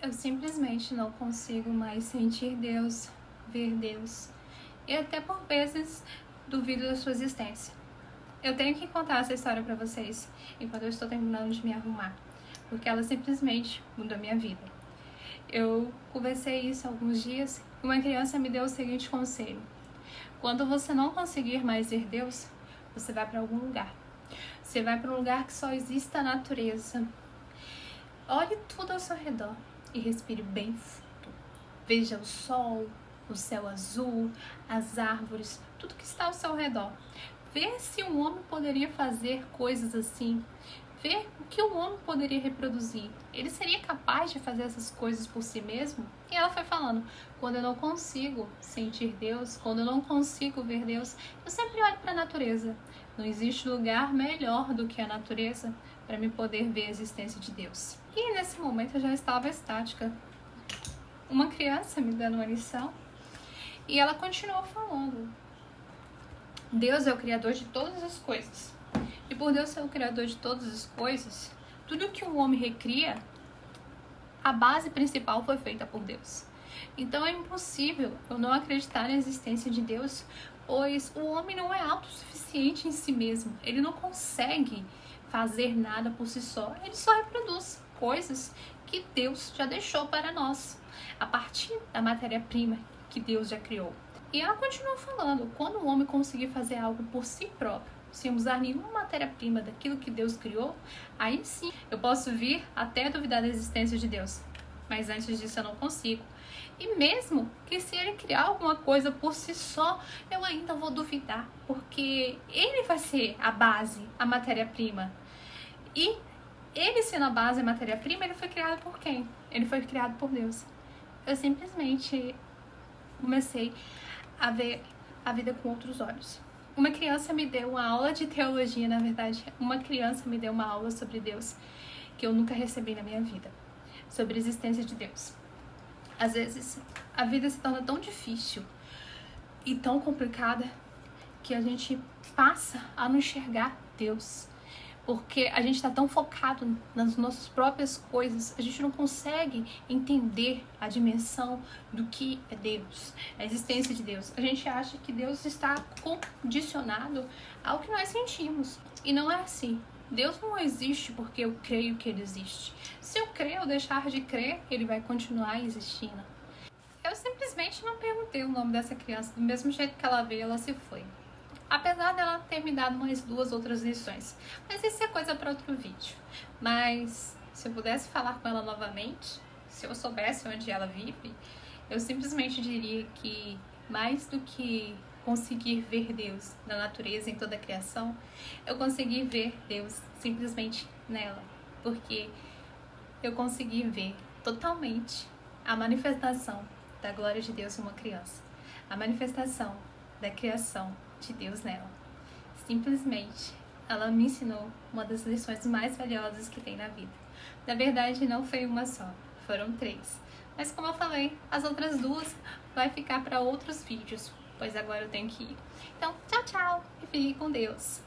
Eu simplesmente não consigo mais sentir Deus, ver Deus. E até por vezes duvido da sua existência. Eu tenho que contar essa história pra vocês enquanto eu estou terminando de me arrumar, porque ela simplesmente mudou a minha vida. Eu conversei isso há alguns dias e uma criança me deu o seguinte conselho: quando você não conseguir mais ver Deus, você vai para algum lugar. Você vai para um lugar que só exista a natureza. Olhe tudo ao seu redor e respire bem fundo. Veja o sol, o céu azul, as árvores, tudo que está ao seu redor. Vê se um homem poderia fazer coisas assim. Vê o que um homem poderia reproduzir. Ele seria capaz de fazer essas coisas por si mesmo? E ela foi falando: quando eu não consigo sentir Deus, quando eu não consigo ver Deus, eu sempre olho para a natureza. Não existe lugar melhor do que a natureza para me poder ver a existência de Deus. E nesse momento eu já estava estática. Uma criança me dando uma lição e ela continuou falando: Deus é o criador de todas as coisas. E por Deus ser o criador de todas as coisas, tudo que o homem recria, a base principal foi feita por Deus. Então é impossível eu não acreditar na existência de Deus, pois o homem não é autossuficiente em si mesmo. Ele não consegue fazer nada por si só. Ele só reproduz coisas que Deus já deixou para nós, a partir da matéria-prima que Deus já criou. E ela continua falando: quando o homem conseguir fazer algo por si próprio, sem usar nenhuma matéria-prima daquilo que Deus criou, aí sim eu posso vir até duvidar da existência de Deus. Mas antes disso eu não consigo. E mesmo que se ele criar alguma coisa por si só, eu ainda vou duvidar, porque ele vai ser a base, a matéria-prima. E ele sendo a base, a matéria-prima, ele foi criado por quem? Ele foi criado por Deus. Eu simplesmente comecei a ver a vida com outros olhos. Uma criança me deu uma aula de teologia, na verdade, uma criança me deu uma aula sobre Deus que eu nunca recebi na minha vida, sobre a existência de Deus. Às vezes, a vida se torna tão difícil e tão complicada que a gente passa a não enxergar Deus, porque a gente está tão focado nas nossas próprias coisas, a gente não consegue entender a dimensão do que é Deus, a existência de Deus. A gente acha que Deus está condicionado ao que nós sentimos, e não é assim. Deus não existe porque eu creio que Ele existe. Se eu crer ou deixar de crer, Ele vai continuar existindo. Eu simplesmente não perguntei o nome dessa criança, do mesmo jeito que ela veio, ela se foi. Apesar dela ter me dado mais 2 outras lições. Mas isso é coisa para outro vídeo. Mas se eu pudesse falar com ela novamente, se eu soubesse onde ela vive, eu simplesmente diria que mais do que conseguir ver Deus na natureza, em toda a criação, eu consegui ver Deus simplesmente nela. Porque eu consegui ver totalmente a manifestação da glória de Deus em uma criança. A manifestação da criação de Deus nela. Simplesmente, ela me ensinou uma das lições mais valiosas que tem na vida. Na verdade, não foi uma só, foram 3. Mas como eu falei, as outras 2 vai ficar para outros vídeos, pois agora eu tenho que ir. Então, tchau, tchau e fique com Deus.